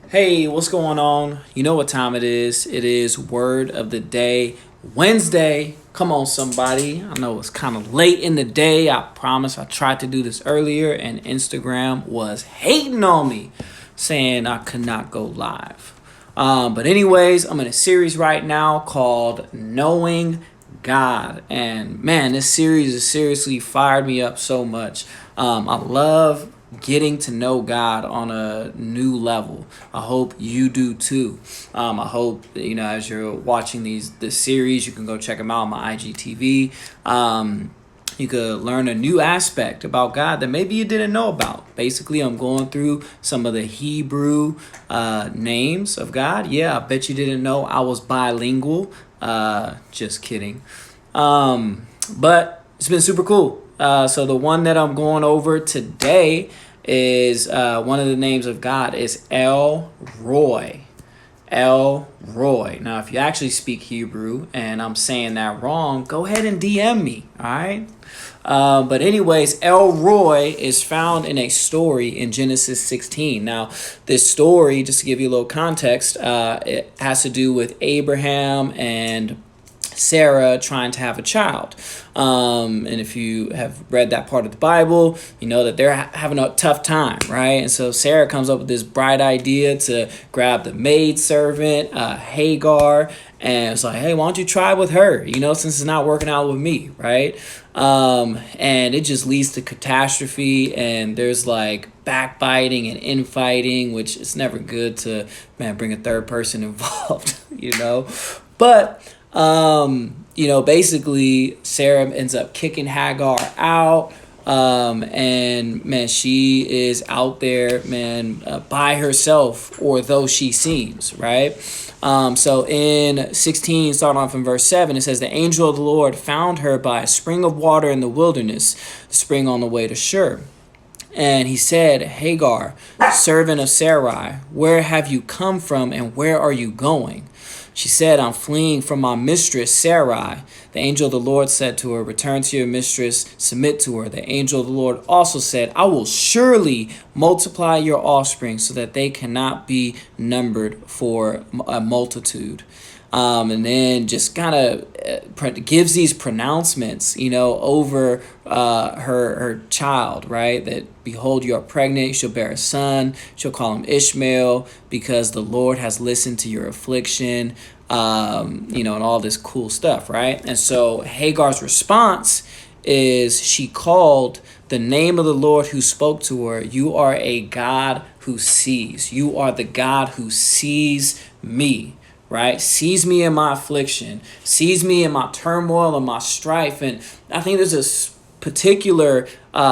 Hey, what's going on? You know what time it is. It is Word of the Day Wednesday. Come on, somebody. I know it's kind of late in the day. I promise I tried to do this earlier, and Instagram was hating on me, saying I could not go live. But anyways, I'm in a series right now called Knowing God. And man, this series has seriously fired me up so much. I love getting to know God on a new level. I hope you do too. I hope as you're watching this series, you can go check them out on my IGTV. You could learn a new aspect about God that maybe you didn't know about. Basically, I'm going through some of the Hebrew names of God. Yeah, I bet you didn't know I was bilingual. Just kidding. But it's been super cool. So the one that I'm going over today is one of the names of God is El Roi. El Roi. Now, if you actually speak Hebrew and I'm saying that wrong, go ahead and DM me, all right? But anyways, El Roi is found in a story in Genesis 16. Now, this story, just to give you a little context, it has to do with Abraham and Sarah trying to have a child. And if you have read that part of the Bible, you know that they're having a tough time, right? And so Sarah comes up with this bright idea to grab the maid servant, Hagar, and it's like, hey, why don't you try with her, since it's not working out with me, right? And it just leads to catastrophe, and there's like backbiting and infighting, which is never good to, bring a third person involved, But basically Sarah ends up kicking Hagar out. And she is out there, by herself, or though she seems, right? So in 16, starting off in verse 7, it says, the angel of the Lord found her by a spring of water in the wilderness, the spring on the way to Shur. And he said, Hagar, servant of Sarai, where have you come from and where are you going? She said, I'm fleeing from my mistress, Sarai. The angel of the Lord said to her, return to your mistress, submit to her. The angel of the Lord also said, I will surely multiply your offspring so that they cannot be numbered for a multitude. And then just kind of gives these pronouncements, over her child, right? That, behold, you are pregnant, you shall bear a son, she'll call him Ishmael, because the Lord has listened to your affliction, and all this cool stuff, right? And so Hagar's response is she called the name of the Lord who spoke to her, you are a God who sees. You are the God who sees me. Right? Sees me in my affliction, sees me in my turmoil and my strife. And I think there's a particular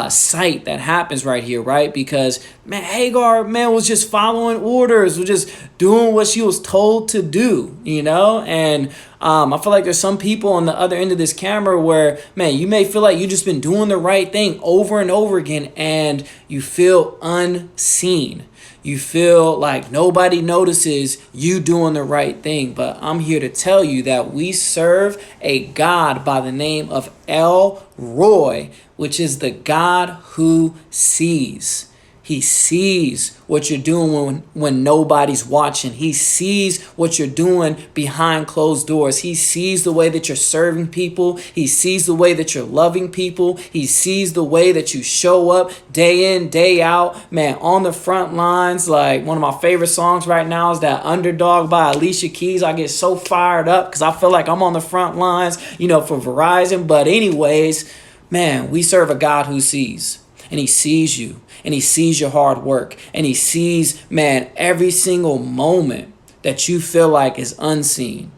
sight that happens right here, right? Because, Hagar, was just following orders, was just doing what she was told to do, And I feel like there's some people on the other end of this camera where, you may feel like you've just been doing the right thing over and over again, and you feel unseen. You feel like nobody notices you doing the right thing. But I'm here to tell you that we serve a God by the name of El Roi, which is the God who sees. He sees what you're doing when nobody's watching. He sees what you're doing behind closed doors. He sees the way that you're serving people. He sees the way that you're loving people. He sees the way that you show up day in, day out, on the front lines. Like, one of my favorite songs right now is that Underdog by Alicia Keys. I get so fired up because I feel like I'm on the front lines, for Verizon. But anyways, we serve a God who sees. And he sees you, and he sees your hard work, and he sees, every single moment that you feel like is unseen.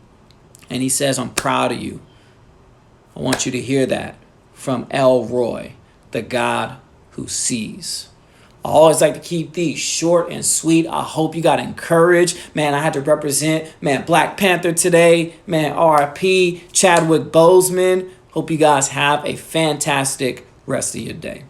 And he says, I'm proud of you. I want you to hear that from El Roi, the God who sees. I always like to keep these short and sweet. I hope you got encouraged. I had to represent, Black Panther today. RIP, Chadwick Boseman. Hope you guys have a fantastic rest of your day.